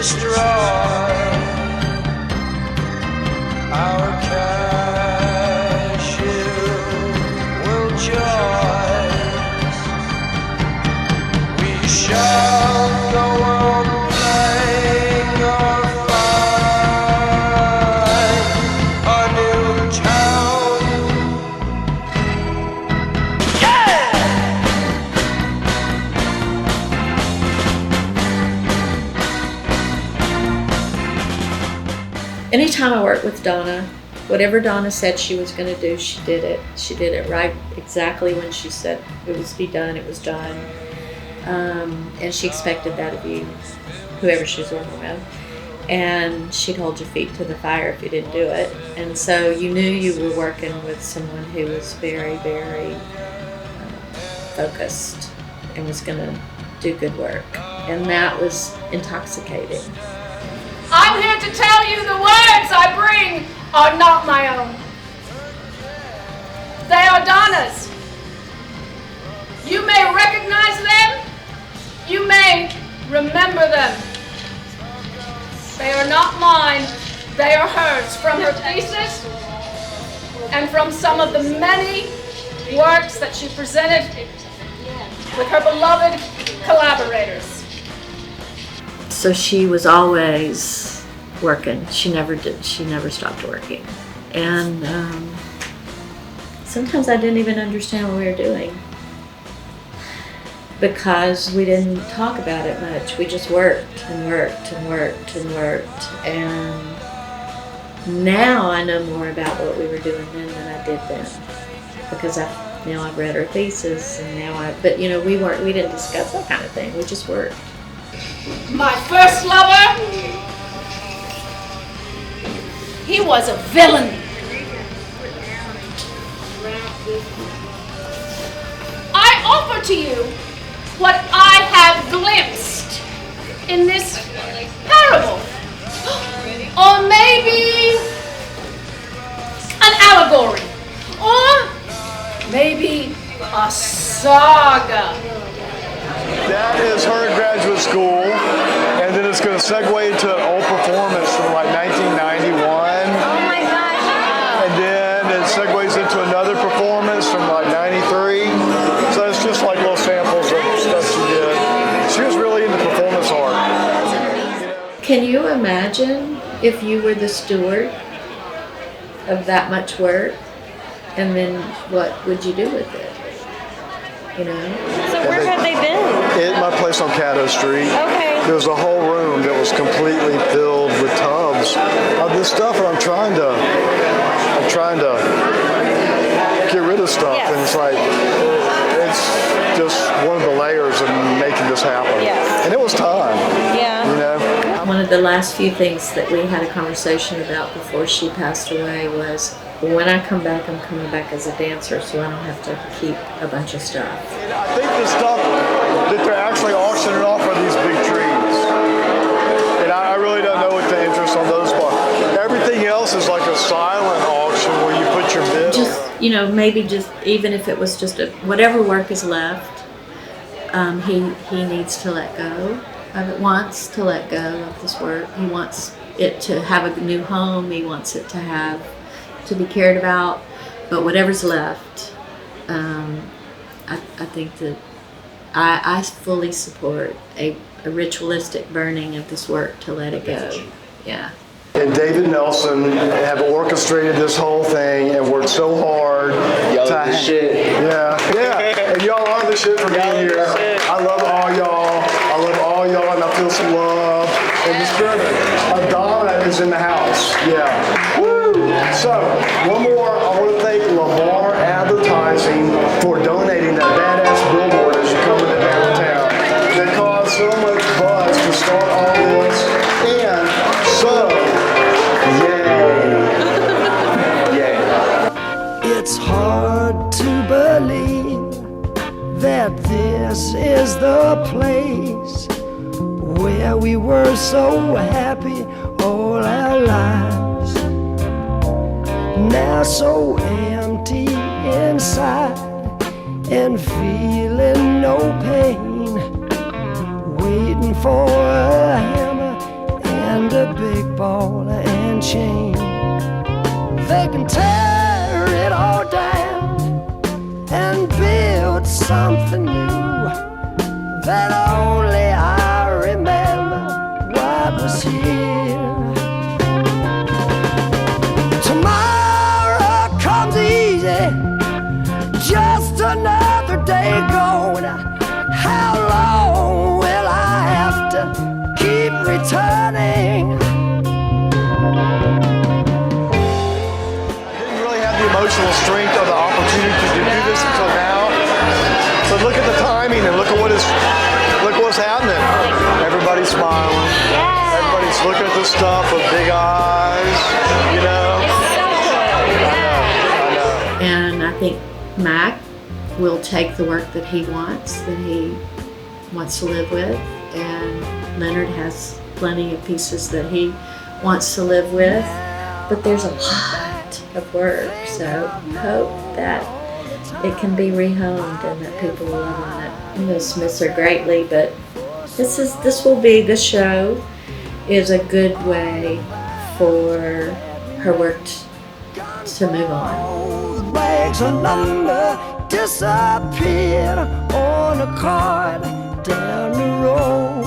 destroy our cash, you will choice. We shall go on playing or find a new town. Yeah! Anytime I worked with Donna, whatever Donna said she was going to do, she did it. She did it right exactly when she said it was to be done, it was done. And she expected that of you, whoever she was working with. And she'd hold your feet to the fire if you didn't do it. And so you knew you were working with someone who was very, very focused and was going to do good work. And that was intoxicating. I'm here to tell you the words I bring are not my own. They are Donna's. You may recognize them. You may remember them. They are not mine. They are hers, from her thesis and from some of the many works that she presented with her beloved collaborators. So she was always working. She never stopped working. And sometimes I didn't even understand what we were doing because we didn't talk about it much. We just worked and worked and worked and worked. And now I know more about what we were doing then than I did then because I've read her thesis and but we didn't discuss that kind of thing. We just worked. My first lover, he was a villain. I offer to you what I have glimpsed in this parable, or maybe an allegory, or maybe a saga. That is her at graduate school, and then it's going to segue into an old performance from like 1991. Oh my gosh. And then it segues into another performance from like 93. So it's just like little samples of stuff she did. She was really into performance art. Can you imagine if you were the steward of that much work, and then what would you do with it? You know? So where have they been? At my place on Caddo Street. Okay. There was a whole room that was completely filled with tubs of this stuff, and I'm trying to get rid of stuff, Yes. and it's like it's just one of the layers of making this happen. Yes. And it was time. Yeah. You know. One of the last few things that we had a conversation about before she passed away was, when I come back, I'm coming back as a dancer, so I don't have to keep a bunch of stuff. And I think the stuff that they're actually auctioning off are these big trees. And I really don't know what the interest on those are. Everything else is like a silent auction where you put your bid. Just, maybe just, even if it was just whatever work is left, he needs to let go of it, wants to let go of this work. He wants it to have a new home. He wants it to be cared about, but whatever's left, I think that I fully support a ritualistic burning of this work to let it go. Yeah. And David Nelson have orchestrated this whole thing and worked so hard. Y'all the shit. Yeah. And y'all are the shit for being here. I love all y'all. And I feel some love. And the spirit of Donna is in the house. Yeah. Woo! So, one more. I want to thank Lamar Advertising for donating that badass billboard as you come into downtown. They caused so much buzz to start all this. And so, yay. It's hard to believe that this is the place where we were so happy all our lives. Now so empty inside and feeling no pain, waiting for a hammer and a big ball and chain. They can tear it all down and build something new that only I remember what was here. Tomorrow comes easy, just another day gone. How long will I have to keep returning? Didn't really have the emotional strength or the opportunity to do this until now. So look at the timing and look at what's happening. Everybody's smiling. Everybody's looking at this stuff with big eyes, you know. I know. And I think Mac will take the work that he wants to live with, and Leonard has plenty of pieces that he wants to live with, but there's a lot of work, so hope that it can be rehomed and that people will love on it. I'm going to miss her greatly, but this show is a good way for her work to move on. Bags of lumber disappeared on a cart down the road.